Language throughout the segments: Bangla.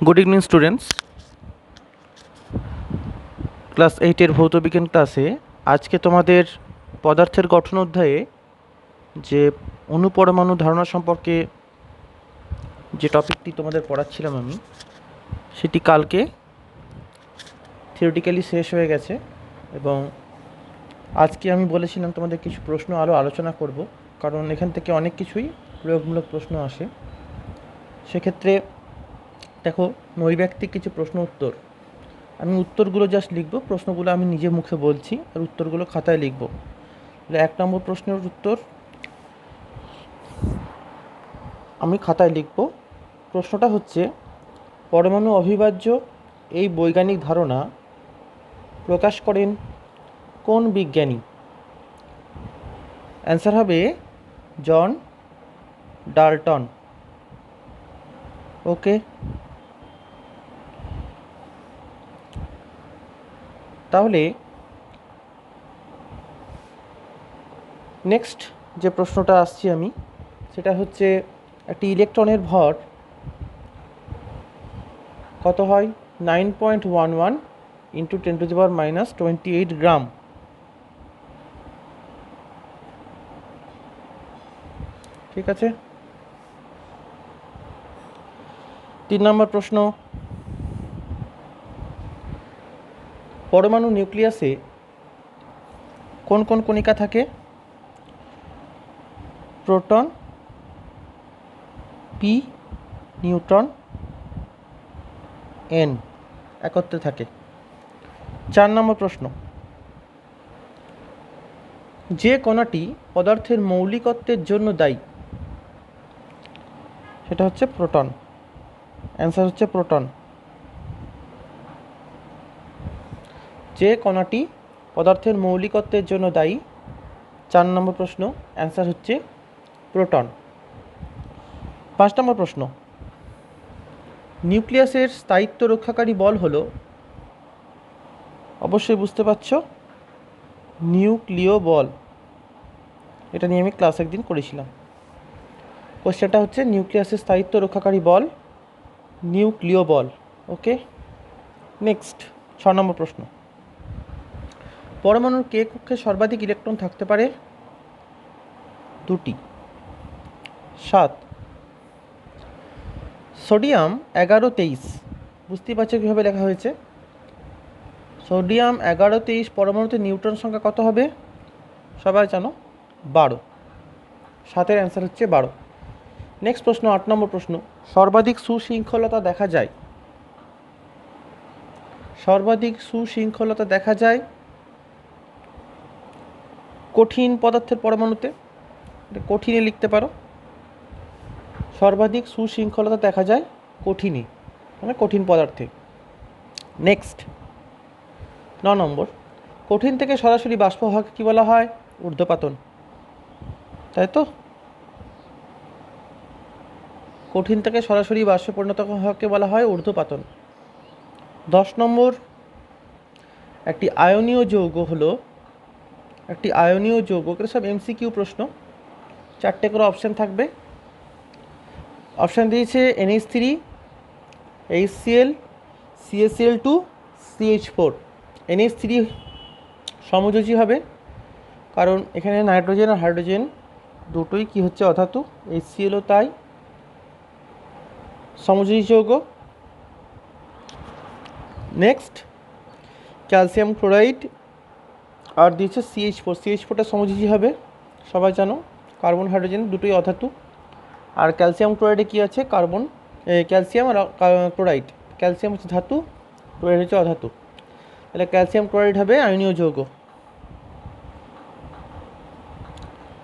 গুড ইভিনিং স্টুডেন্টস, ক্লাস 8-এর ভৌতবিজ্ঞান ক্লাসে আজকে তোমাদের পদার্থের গঠন অধ্যায়ে যে অণুপরমাণু ধারণা সম্পর্কে যে টপিকটি তোমাদের পড়াচ্ছিলাম আমি, সেটি কালকে থিওরিটিক্যালি শেষ হয়ে গেছে এবং আজকে আমি বলেছিলাম তোমাদের কিছু প্রশ্ন আলোচনা করব, কারণ এখান থেকে অনেক কিছুই প্রয়োগমূলক প্রশ্ন আসে। সেক্ষেত্রে দেখো, নৈর্ব্যক্তিক কিছু প্রশ্ন উত্তর, আমি উত্তরগুলো জাস্ট লিখব, প্রশ্নগুলো আমি নিজে মুখে বলছি আর উত্তরগুলো খাতায় লিখব। তাহলে 1 নম্বর প্রশ্নের উত্তর আমি খাতায় লিখব। প্রশ্নটা হচ্ছে, পরমাণু অবিভাজ্য এই বৈজ্ঞানিক ধারণা প্রকাশ করেন কোন বিজ্ঞানী? অ্যান্সার হবে জন ডাল্টন। ওকে, তাহলে নেক্সট যে প্রশ্নটা আসছি আমি, সেটা হচ্ছে একটি ইলেকট্রনের ভর কত হয়? 9.11 ইন্টু 10⁻⁻28 গ্রাম। ঠিক আছে। 3 নম্বর প্রশ্ন, পরমাণু নিউক্লিয়াসে কোন কোন কণিকা থাকে? প্রোটন, পি, নিউট্রন, এন একত্রে থাকে। 4 নম্বর প্রশ্ন, যে কণাটি পদার্থের মৌলিকত্বের জন্য দায়ী সেটা হচ্ছে প্রোটন। অ্যান্সার হচ্ছে প্রোটন। যে কণাটি পদার্থের মৌলিকত্বের জন্য দায়ী, 4 নম্বর প্রশ্ন, অ্যান্সার হচ্ছে প্রোটন। 5 নম্বর প্রশ্ন, নিউক্লিয়াসের স্থায়িত্ব রক্ষাকারী বল হলো, অবশ্যই বুঝতে পারছ, নিউক্লিয় বল। এটা নিয়ে আমি ক্লাস একদিন করেছিলাম। কোশ্চেনটা হচ্ছে নিউক্লিয়াসের স্থায়িত্ব রক্ষাকারী বল নিউক্লিয় বল। ওকে, নেক্সট 6 নম্বর প্রশ্ন, পরমাণুর কে কক্ষে সর্বাধিক ইলেকট্রন থাকতে পারে? 2টি। 7, সোডিয়াম 1123, বুঝতেই পারছো কীভাবে লেখা হয়েছে। সোডিয়াম 1123 পরমাণুতে নিউট্রন সংখ্যা কত হবে? সবাই জানো, 12। 7-এর অ্যান্সার হচ্ছে 12। নেক্সট প্রশ্ন, 8 নম্বর প্রশ্ন, সর্বাধিক সুশৃঙ্খলতা দেখা যায় কঠিন পদার্থের পরমাণুতে। কঠিনে লিখতে পারো, সর্বাধিক সুশৃঙ্খলতা দেখা যায় কঠিনে, মানে কঠিন পদার্থে। নেক্সট 9 নম্বর, কঠিন থেকে সরাসরি বাষ্প হওয়াকে কী বলা হয়? ঊর্ধ্বপাতন, তাই তো? কঠিন থেকে সরাসরি বাষ্পে পরিণত হওয়াকে বলা হয় ঊর্ধ্বপাতন। 10 নম্বর, একটি আয়নীয় যৌগ, এটা সব MCQ প্রশ্ন, 4টে করে অপশান থাকবে। অপশান দিয়েছে NH3, HCl, CaCl2, CH4। NH3 সমযোজী হবে, কারণ এখানে নাইট্রোজেন আর হাইড্রোজেন দুটোই কি হচ্ছে? অধাতু। HClও তাই, সমযোজী যৌগ। নেক্সট ক্যালসিয়াম ক্লোরাইড আর দিয়েছে CH4টা সমযোজী হবে, সবাই জানো। কার্বন হাইড্রোজেন দুটোই অধাতু, আর ক্যালসিয়াম ক্লোরাইডে কী আছে? ক্যালসিয়াম আর ক্লোরাইড। ক্যালসিয়াম হচ্ছে ধাতু, ক্লোরাইড হচ্ছে অধাতু, তাহলে ক্যালসিয়াম ক্লোরাইড হবে আয়নীয় যৌগ।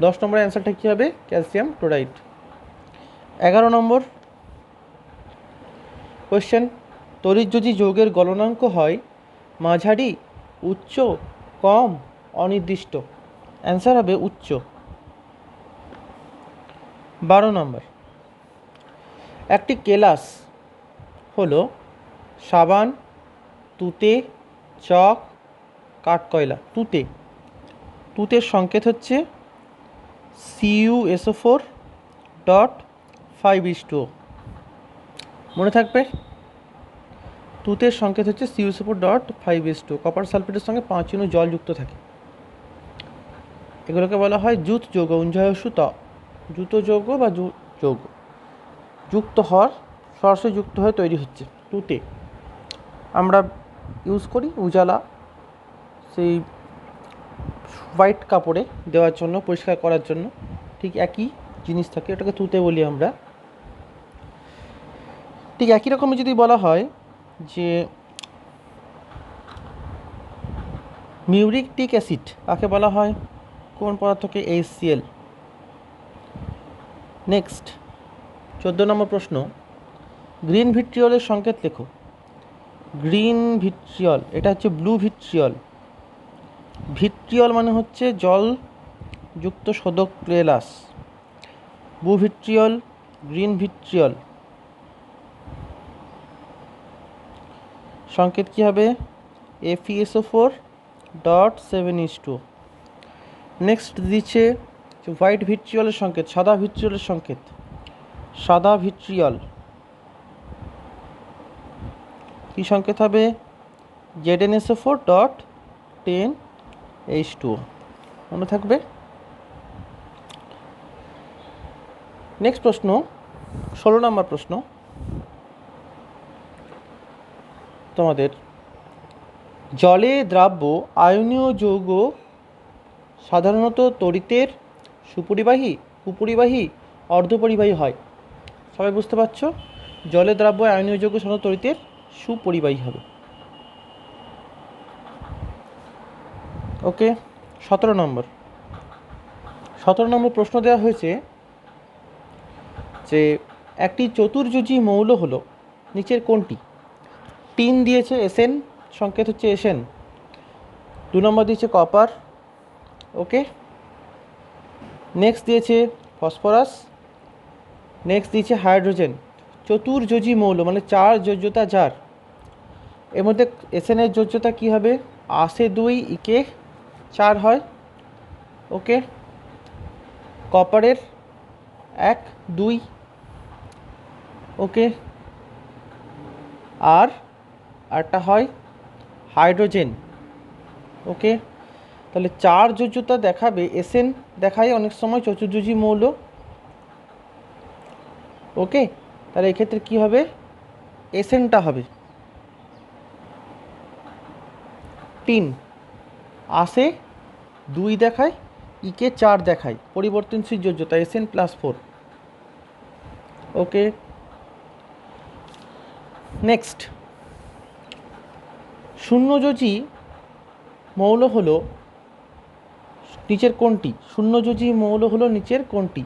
10 নম্বরের অ্যান্সারটা কী হবে? Calcium chloride. 11 নম্বর কোয়েশ্চেন, তড়িৎযোজী যৌগের গলনাঙ্ক হয় মাঝারি, উচ্চ, কম, অনির্দিষ্ট। অ্যান্সার হবে উচ্চ। 12 নম্বর, একটি কেলাস হলো সাবান, তুতে, চক, কাঠকয়লা। তুতের সংকেত হচ্ছে CuSO4.5:O। মনে থাকবে। তুতের সংকেত হচ্ছে CuSO4.5H2, কপার সালফেটের সঙ্গে 5 ইউনিট জল যুক্ত থাকে। এগুলোকে বলা হয় জুত যৌগ, উঞ্জয়সু ত, জুত যৌগ বা যৌগ, যুক্ত হওয়ার, সরাসরি যুক্ত হয়ে তৈরি হচ্ছে। তুতে আমরা ইউজ করি উজালা, সেই হোয়াইট কাপড়ে দেওয়ার জন্য, পরিষ্কার করার জন্য, ঠিক একই জিনিস থাকে, এটাকে তুতে বলি আমরা। ঠিক একই রকমই যদি বলা হয় যে মিউরিক অ্যাসিড কাকে বলা হয়, কোন পদার্থকে? HCl। নেক্সট 14 নম্বর প্রশ্ন, গ্রিন ভিট্রিয়লের সংকেত লেখো। গ্রিন ভিট্রিয়ল, এটা হচ্ছে ব্লু ভিট্রিয়ল। ভিট্রিয়ল মানে হচ্ছে জলযুক্ত শোধক ক্লেলাস। ব্লু ভিট্রিয়ল, গ্রিন ভিট্রিয়ল, সংকেত কী হবে? FeSO4.7H2। নেক্সট দিচ্ছে হোয়াইট ভিট্রিয়লের সংকেত, সাদা ভিট্রিয়লের সংকেত। সাদা ভিট্রিয়ল কী সংকেত হবে? ZnSO4.10H2 মনে থাকবে। নেক্সট প্রশ্ন 16 নম্বর প্রশ্ন তোমাদের, জলে দ্রাব্য আয়নীয় যৌগ সাধারণত তড়িতের সুপরিবাহী, কুপরিবাহী, অর্ধপরিবাহী হয়। সবাই বুঝতে পারছো? জলে দ্রাব্য আয়নীয় যৌগ সাধারণত তড়িতের সুপরিবাহী হবে। ওকে। 17 নম্বর প্রশ্ন দেওয়া হয়েছে যে একটি চতুর্যোজী মৌল হলো নিচের কোনটি? টিন দিয়েছে, Sn, সংকেত হচ্ছে Sn। 2 নম্বর দিয়েছে কপার। ওকে। নেক্সট দিয়েছে ফসফরাস। নেক্সট দিয়েছে হাইড্রোজেন। চতুর্যোজী মৌল মানে 4 যোজ্যতা যার। এর মধ্যে Sn এর যোজ্যতা কী হবে? আসে 2, ইকে 4 হয়। ওকে। কপারের 1, 2। ওকে। আর একটা হয় হাইড্রোজেন। ওকে। তাহলে 4 যোজ্যতা দেখাবে, Sn দেখায় অনেক সময় চতুর্যোজী মৌল। ওকে। তাহলে এক্ষেত্রে কী হবে? Snটা হবে। টিন আসে 2 দেখায়, ইকে 4 দেখায়, পরিবর্তনশীল যোজ্যতা Sn+4। ওকে। নেক্সট শূন্যযোজী মৌল হলো নিচের কোনটি? শূন্যযোজী মৌল হলো নিচের কোনটি?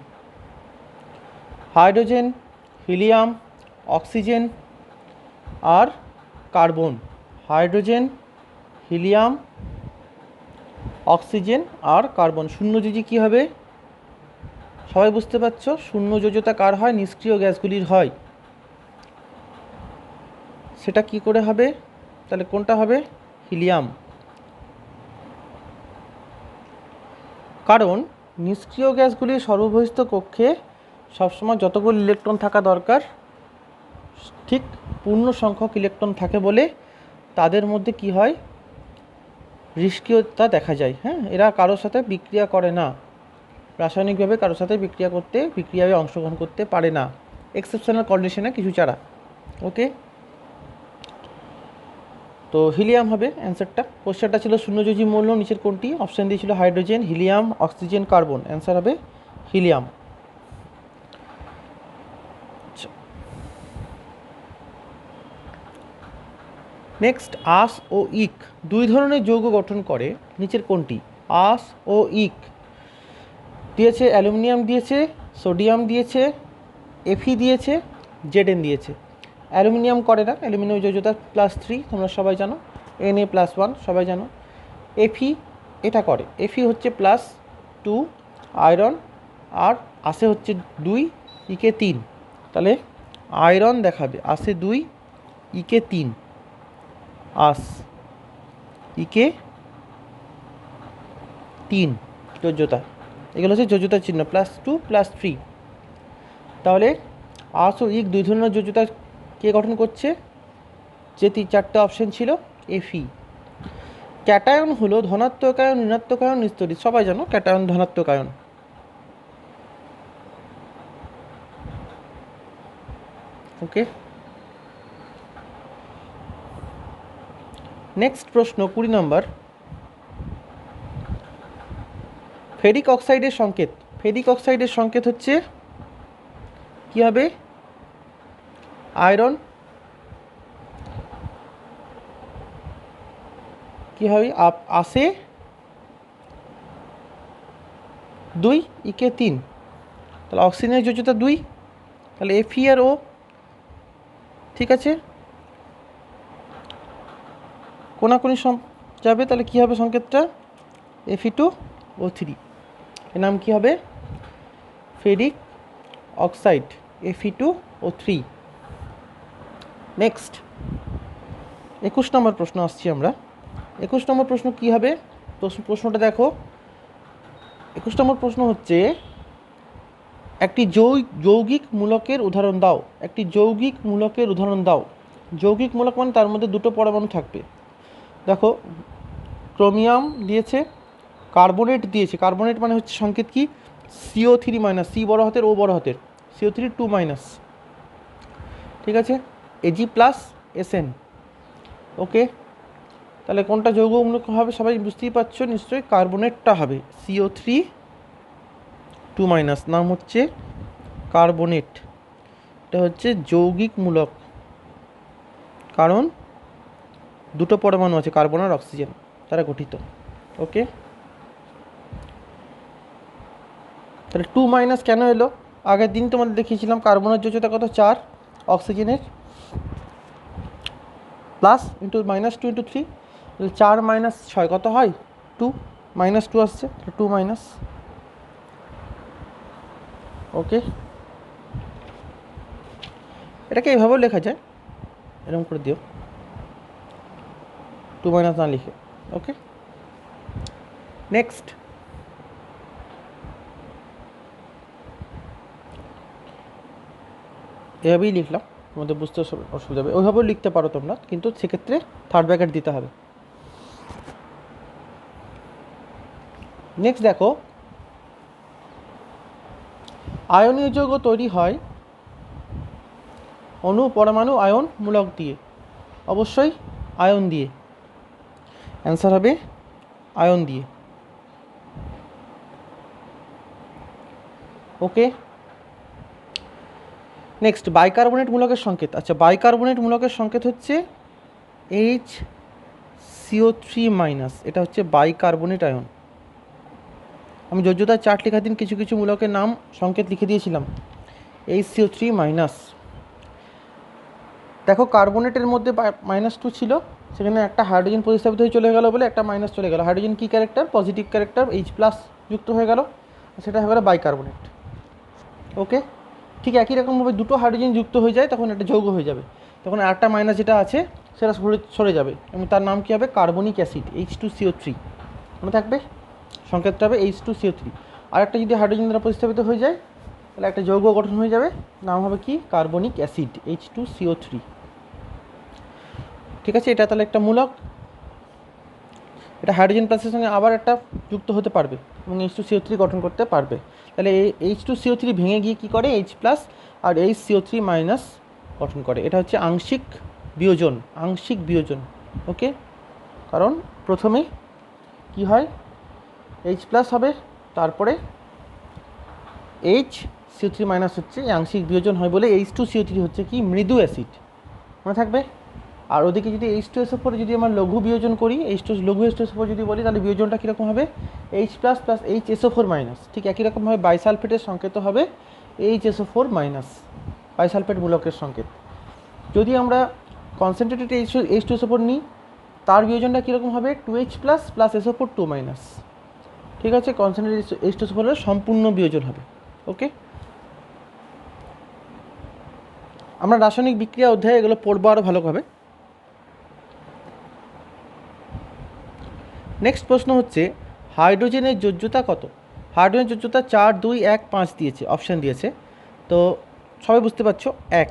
হাইড্রোজেন, হিলিয়াম, অক্সিজেন আর কার্বন। হাইড্রোজেন, হিলিয়াম, অক্সিজেন আর কার্বন। শূন্যযোজী কী হবে? সবাই বুঝতে পারছো? শূন্যযোজ্যতা কার হয়? নিষ্ক্রিয় গ্যাসগুলির হয়। সেটা কি করে হবে? তাহলে কোনটা হবে? হিলিয়াম। কারণ নিষ্ক্রিয় গ্যাসগুলির সর্ববহিস্থ কক্ষে সবসময় যতগুলো ইলেকট্রন থাকা দরকার ঠিক পূর্ণ সংখ্যক ইলেকট্রন থাকে বলে তাদের মধ্যে কি হয়? নিষ্ক্রিয়তা দেখা যায়। হ্যাঁ, এরা কারোর সাথে বিক্রিয়া করে না, রাসায়নিকভাবে কারোর সাথে বিক্রিয়ায় অংশগ্রহণ করতে পারে না, এক্সেপশনাল কন্ডিশনে কিছু ছাড়া। ওকে। তো হিলিয়াম হবে অ্যান্সারটা। কোশ্চেনটা ছিল শূন্যযোজী মৌল নিচের কোনটি? অপশান দিয়েছিল hydrogen, helium, oxygen, carbon. Answer হবে হিলিয়াম। নেক্সট আঁশ ও ইক 2 ধরনের যৌগ গঠন করে নিচের কোনটি? আঁশ ও ইক দিয়েছে, অ্যালুমিনিয়াম দিয়েছে, সোডিয়াম দিয়েছে, Fe দিয়েছে, Zn দিয়েছে। অ্যালুমিনিয়াম করে না, অ্যালুমিনিয়াম যোজ্যতা +3 তোমরা সবাই জানো, Na+1 সবাই জানো। Fe এটা করে, Fe হচ্ছে +2 আয়রন, আর আসে হচ্ছে 2, ইকে 3। তাহলে আয়রন দেখাবে, আসে 2, ইকে 3, আস, ইকে 3 যোজ্যতা। এগুলো হচ্ছে যোজ্যতার চিহ্ন, +2 +3। তাহলে আঁশ ও ইক 2 ধরনের যোজ্যতা কে গঠন করছে? যে চারটে অপশন ছিল Fe। ক্যাটায়ন হলো ধনাত্মক আয়ন, ঋণাত্মক আয়ন, নিস্তড়িত। সবাই জানো ক্যাটায়ন ধনাত্মক আয়ন। ওকে, নেক্সট প্রশ্ন 20 নম্বর। ফেরিক অক্সাইডের সংকেত। ফেরিক অক্সাইডের সংকেত হচ্ছে কি হবে? আয়রন কি হবে? আসে 2 ইকে 3, তাহলে অক্সিজেনের যোজ্যতা 2, তাহলে Fe আর O। ঠিক আছে, কোনাকুনি যাবে, তাহলে কি হবে সংকেতটা? Fe2O3। এর নাম কি হবে? Ferric oxide, Fe2O3। নেক্সট 21 নম্বর প্রশ্ন আসছি আমরা। 21 নম্বর প্রশ্ন কি হবে? প্রশ্নটা দেখো। 21 নম্বর প্রশ্ন হচ্ছে একটি যৌগিক মূলকের উদাহরণ দাও। একটি যৌগিক মূলকের উদাহরণ দাও। যৌগিক মূলক মানে তার মধ্যে দুটো পরমাণু থাকবে। দেখো, ক্রোমিয়াম দিয়েছে, কার্বনেট দিয়েছে। কার্বনেট মানে হচ্ছে সংকেত কি? CO3 মাইনাস, সি বড় হাতের ও বড় হাতের, CO3 2 মাইনাস। ঠিক আছে, Ag প্লাস SN। ওকে, তাহলে কোনটা যৌগমূলক হবে সবাই বুঝতেই পারছো নিশ্চয়ই, কার্বনেটটা হবে। CO3 2 মাইনাস, নাম হচ্ছে কার্বনেট। এটা হচ্ছে যৌগিক মূলক, কারণ দুটো পরমাণু আছে, কার্বন আর অক্সিজেন, তারা গঠিত। ওকে, তাহলে 2 মাইনাস কেন এলো? আগের দিন তোমাদের দেখিয়েছিলাম কার্বনের যোজ্যতা কত? 4, অক্সিজেনের প্লাস ইন্টু -2 ইন্টু 3, তাহলে 4 মাইনাস 6 কত হয়? 2, -2 আসছে, 2 মাইনাস। ওকে, এটাকে এইভাবেও লেখা যায়, এরকম করে দিও, 2 মাইনাস না লিখে। ওকে, নেক্সট এভাবেই লিখলাম, তোমাদের বুঝতে অসুবিধা হবে। ওইভাবেও লিখতে পারো তোমরা, কিন্তু সেক্ষেত্রে থার্ড ব্র্যাকেট দিতে হবে। নেক্সট দেখো, আয়নীয় যৌগ তৈরি হয় অণু, পরমাণু, আয়ন, মূলক দিয়ে। অবশ্যই আয়ন দিয়ে, অ্যান্সার হবে আয়ন দিয়ে। ওকে, নেক্সট বাইকার্বনেট মূলকের সংকেত। আচ্ছা, বাইকার্বনেট মূলকের সংকেত হচ্ছে HCO3 মাইনাস। এটা হচ্ছে বাইকার্বনেট আয়ন। আমি যোজ্যতার চার্ট লেখার দিন কিছু কিছু মূলকের নাম সংকেত লিখে দিয়েছিলাম। HCO3 minus. দেখো, কার্বনেটের মধ্যে -2 ছিল, সেখানে একটা হাইড্রোজেন প্রতিস্থাপিত হয়ে চলে গেল বলে একটা মাইনাস চলে গেল। হাইড্রোজেন কি ক্যারেক্টার? পজিটিভ ক্যারেক্টার, H+ যুক্ত হয়ে গেল, সেটা হয়ে গেল বাইকার্বনেট। ওকে, ঠিক একই রকমভাবে দুটো হাইড্রোজেন যুক্ত হয়ে যায়, তখন একটা যৌগ হয়ে যাবে, তখন আরেকটা মাইনাস যেটা আছে সেটা সরে যাবে, এবং তার নাম কী হবে? Carbonic acid, H2CO3। মনে থাকবে, সংকেতটা হবে H2CO3। আর একটা যদি হাইড্রোজেন দ্বারা প্রতিস্থাপিত হয়ে যায়, তাহলে একটা যৌগ গঠন হয়ে যাবে, নাম হবে কি? Carbonic acid, H2CO3। ঠিক আছে, এটা তাহলে একটা মূলক, এটা হাইড্রোজেন প্লাসের সঙ্গে আবার একটা যুক্ত হতে পারবে এবং H2CO3 গঠন করতে পারবে। তাহলে এই H2CO3 ভেঙে গিয়ে কী করে? H+ আর HCO3 মাইনাস গঠন করে। এটা হচ্ছে আংশিক বিয়োজন, আংশিক বিয়োজন। ওকে, কারণ প্রথমে কি হয়? H+ হবে, তারপরে HCO3 মাইনাস হচ্ছে, এই আংশিক বিয়োজন হয় বলে H2CO3 হচ্ছে কি? মৃদু অ্যাসিড। মনে থাকবে। আর ওদিকে যদি H2SO4 যদি আমরা লঘু বিয়োজন করি, লঘু H2SO4 যদি বলি, তাহলে বিয়োজনটা কীরকম হবে? H+ plus HSO4 minus. ঠিক একই রকমভাবে বাইসালফেটের সংকেত হবে HSO4 মাইনাস, বাইসালফেট মূলকের সংকেত। যদি আমরা কনসেন্ট্রেটেড H2SO4 নিই, তার বিয়োজনটা কীরকম হবে? 2H+ plus SO4 2 minus. ঠিক আছে, কনসেন্ট্রেটেড H2SO4 এর সম্পূর্ণ বিয়োজন হবে। ওকে, আমরা রাসায়নিক বিক্রিয়া অধ্যায়ে এগুলো পড়বো আরও ভালোভাবে। নেক্সট প্রশ্ন হচ্ছে হাইড্রোজেনের যোজ্যতা কত? হাইড্রোজেনের যোজ্যতা 4, 2, 1, 5 দিয়েছে, অপশান দিয়েছে। তো সবাই বুঝতে পারছো, 1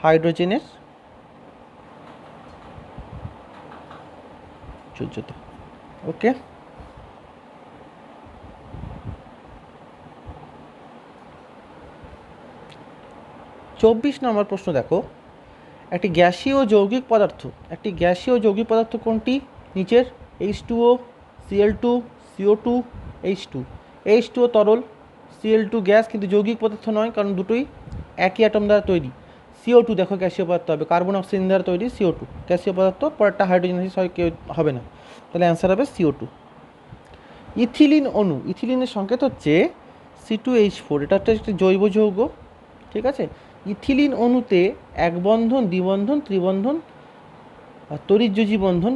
হাইড্রোজেনের যোজ্যতা। ওকে, চব্বিশ নম্বর প্রশ্ন দেখো, একটি গ্যাসীয় যৌগিক পদার্থ কোনটি? নিচের H2O, Cl2, CO2, H2। H2O তরল, Cl2 গ্যাস, কিন্তু যৌগিক পদার্থ নয়, কারণ দুটোই একই অ্যাটম দ্বারা তৈরি। CO2 দেখো গ্যাসীয় পদার্থ হবে, কার্বন অক্সিজেন দ্বারা তৈরি CO2 গ্যাসীয় পদার্থ, পরেরটা হাইড্রোজেন কেউ হবে না, তাহলে অ্যান্সার হবে CO2। ইথিলিন অণু, ইথিলিনের সংকেত হচ্ছে C2H4, এটা হচ্ছে একটি জৈব যৌগ, ঠিক আছে। ইথিলিন অণুতে এক বন্ধন, দ্বিবন্ধন, ত্রিবন্ধন আর তড়িৎযোজী বন্ধন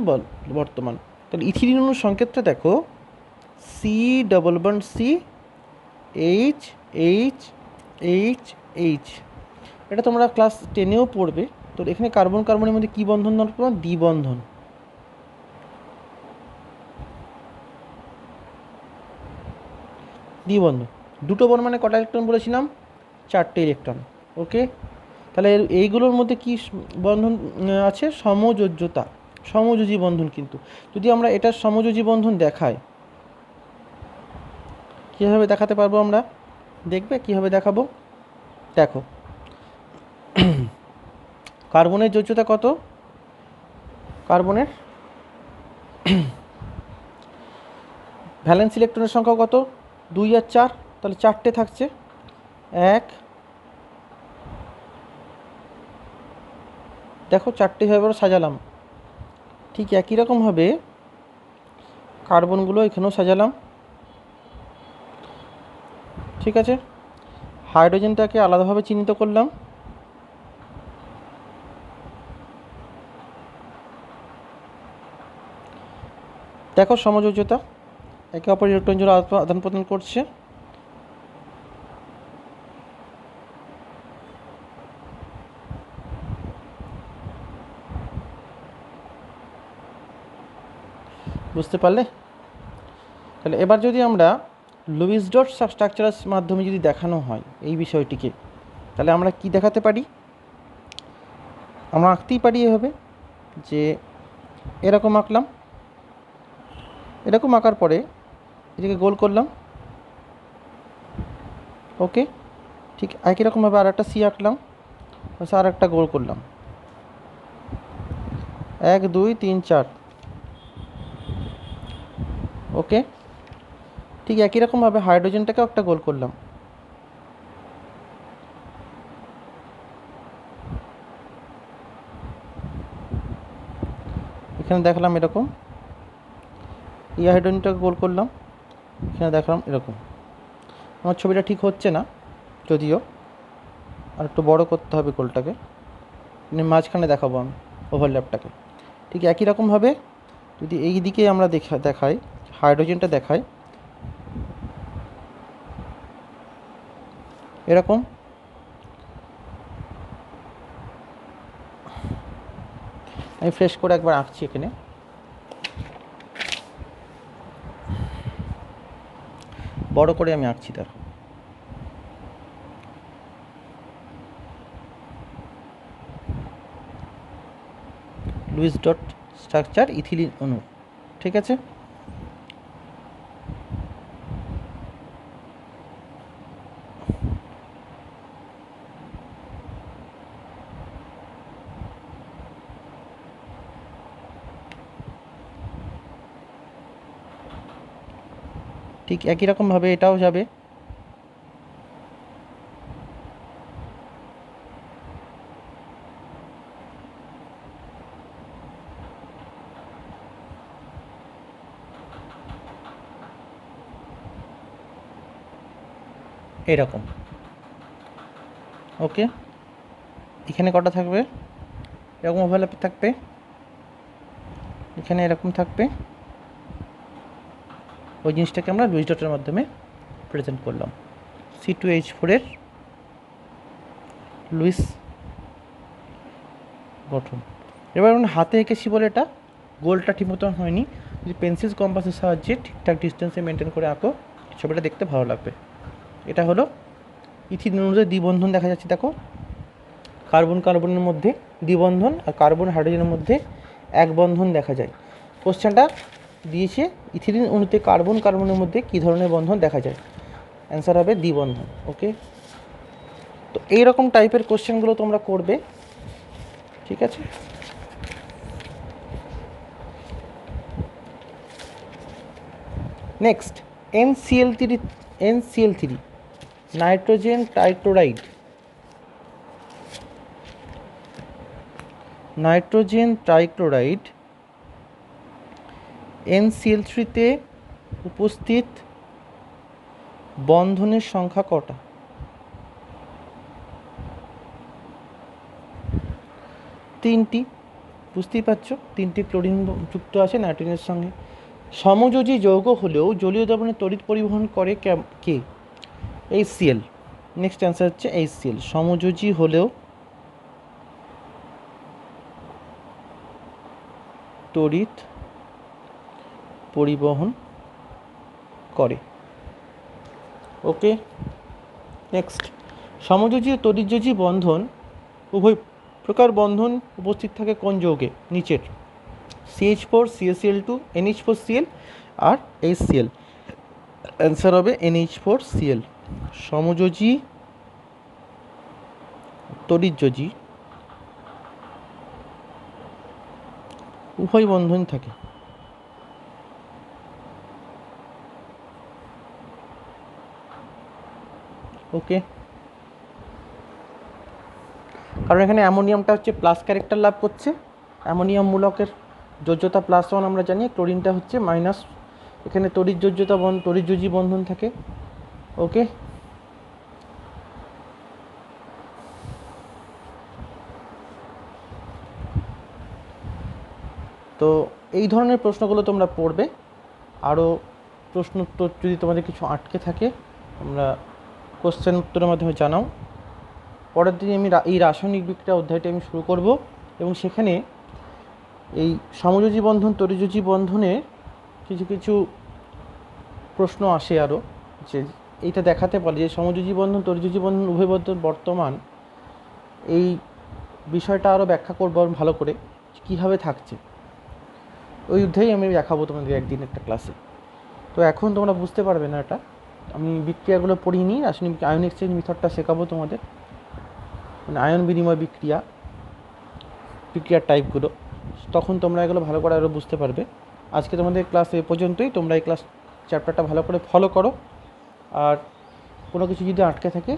বর্তমান। তাহলে ইথিলিন অণুর সংকেতটা দেখো C++CH, এটা তোমরা ক্লাস 10এও পড়বে। তো এখানে কার্বন কার্বনের মধ্যে কী বন্ধন দরকার? দ্বিবন্ধন। দ্বিবন্ধন, দুটো বন্ধনে কটা ইলেকট্রন বলেছিলাম? 4টে ইলেকট্রন। ওকে, তাহলে এইগুলোর মধ্যে কি বন্ধন আছে? সমযোজ্যতা, সমযোজী বন্ধন। কিন্তু যদি আমরা এটার সমযোজী বন্ধন দেখাই, কীভাবে দেখাতে পারবো আমরা? দেখবে কীভাবে দেখাবো, দেখো কার্বনের যোজ্যতা কত? কার্বনের ভ্যালেন্স ইলেকট্রনের সংখ্যা কত? 2 আর 4, তাহলে 4টে থাকছে। 1, দেখো 4টে ভাবে সাজালাম। ঠিক একই রকমভাবে কার্বনগুলো এখানেও সাজালাম, ঠিক আছে। হাইড্রোজেনটাকে আলাদাভাবে চিহ্নিত করলাম। দেখো সমযোজ্যতা, একে অপরের ইলেকট্রন জোড়া আদান প্রদান করছে। বুঝতে পারলে? তাহলে এবার যদি আমরা লুইস ডট স্ট্রাকচারের মাধ্যমে যদি দেখানো হয় এই বিষয়টিকে, তাহলে আমরা কি দেখাতে পারি? আমরা আঁকতেই পারি এভাবে, যে এরকম আঁকলাম, এরকম আঁকার পরে এটাকে গোল করলাম। ওকে, ঠিক একই রকমভাবে আর একটা সি আঁকলাম, আর একটা গোল করলাম, 1 2 3 4। ওকে, ঠিক একই রকমভাবে হাইড্রোজেনটাকেও একটা গোল করলাম। এখানে দেখালাম এরকম, এই হাইড্রোজেনটাকে গোল করলাম, এখানে দেখালাম এরকম। আমার ছবিটা ঠিক হচ্ছে না যদিও, আর একটু বড় করতে হবে গোলটাকে, মাঝখানে দেখাবো আমি ওভারল্যাপটাকে। ঠিক একই রকমভাবে যদি এই দিকে আমরা দেখাই, হাইড্রোজেনটা দেখাই এরকম, আমি ফ্রেশ করে একবার আঁকছি এখানে। বড় করে আমি আঁকছি তার। লুইস ডট স্ট্রাকচার ইথিলিন অণু, ঠিক আছে। ঠিক একই রকমভাবে এটাও যাবে। এরকম। ওকে, এখানে কটা থাকবে? এরকম ওভারল্যাপ থাকবে, এখানে এরকম থাকবে। ওই জিনিসটাকে আমরা লুইস ডটের মাধ্যমে প্রেজেন্ট করলাম। C2H4 এর লুইস গঠন। এবার আমরা হাতে এঁকেছি বলে এটা গোলটা ঠিক মতন হয়নি, যদি পেন্সিল কম্পাসের সাহায্যে ঠিকঠাক ডিস্টেন্সে মেনটেন করে আঁকো, ছবিটা দেখতে ভালো লাগবে। এটা হলো ইথিলিন অণুতে দ্বিবন্ধন দেখা যাচ্ছে, দেখো কার্বন কার্বনের মধ্যে দ্বিবন্ধন আর কার্বন হাইড্রোজেনের মধ্যে এক বন্ধন দেখা যায়। কোশ্চেনটা দিয়েছে ইথিলিন অণুতে কার্বন কার্বনের মধ্যে কী ধরনের বন্ধন দেখা যায়, অ্যান্সার হবে দ্বিবন্ধন। ওকে, তো এইরকম টাইপের কোশ্চেনগুলো তোমরা করবে, ঠিক আছে। Next NCl3 nitrogen trichloride. Nitrogen trichloride NCl3-তে উপস্থিত বন্ধনের সংখ্যা কটা? তিনটি। বুঝতেই পারছো, তিনটি ক্লোরিন যুক্ত আছে নাইট্রোজেনের সঙ্গে। সমযোজী যৌগ হলেও জলীয় দ্রবণে তড়িৎ পরিবহন করে কে? HCl। নেক্সট অ্যান্সার হচ্ছে HCl। সমযোজী হলেও তড়িৎ পরিবহন করে। ওকে, নেক্সট, সমযোজী ও তড়িৎযোজী বন্ধন উভয় প্রকার বন্ধন উপস্থিত থাকে কোন যৌগে? নিচের CH4, CaCl2, NH4Cl আর HCl। অ্যান্সার হবে NH4Cl। সমযোজী তড়িৎযোজী উভয় বন্ধন থাকে। ওকে, কারণ এখানে অ্যামোনিয়ামটা হচ্ছে প্লাস ক্যারেক্টার লাভ করছে, অ্যামোনিয়াম মূলকের যোজ্যতা +1 আমরা জানি, ক্লোরিনটা হচ্ছে মাইনাস, এখানে তড়িৎযোজী বন্ধন থাকে। ওকে, তো এই ধরনের প্রশ্নগুলো তোমরা পড়বে। আরও প্রশ্ন উত্তর যদি তোমাদের কিছু আটকে থাকে তোমরা কোশ্চেন উত্তরের মাধ্যমে জানাও। পরের দিন আমি এই রাসায়নিক বিক্রিয়া অধ্যায়টি আমি শুরু করব, এবং সেখানে এই সমযোজী বন্ধন তড়িৎযোজী বন্ধনে কিছু কিছু প্রশ্ন আসে আরও, যে এইটা দেখাতে পারে যে সমযোজী বন্ধন তড়িৎযোজী বন্ধন উভয় বন্ধন বর্তমান, এই বিষয়টা আরও ব্যাখ্যা করবো ভালো করে কীভাবে থাকছে। ওই অধ্যায়েই আমি দেখাবো তোমাদের একদিন একটা ক্লাসে। তো এখন তোমরা বুঝতে পারবে না এটা, আমি বিক্রিয়াগুলো পড়িয়ে নিই, রাসায়নিক আয়ন এক্সচেঞ্জ মেথডটা শেখাবো তোমাদের, মানে আয়ন বিনিময় বিক্রিয়ার টাইপগুলো, তখন তোমরা এগুলো ভালো করে আরও বুঝতে পারবে। আজকে তোমাদের ক্লাস এ পর্যন্তই, তোমরা এই চ্যাপ্টারটা ভালো করে ফলো করো, আর কোনো কিছু যদি আটকে থাকে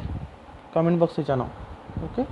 কমেন্ট বক্সে জানাও। ওকে।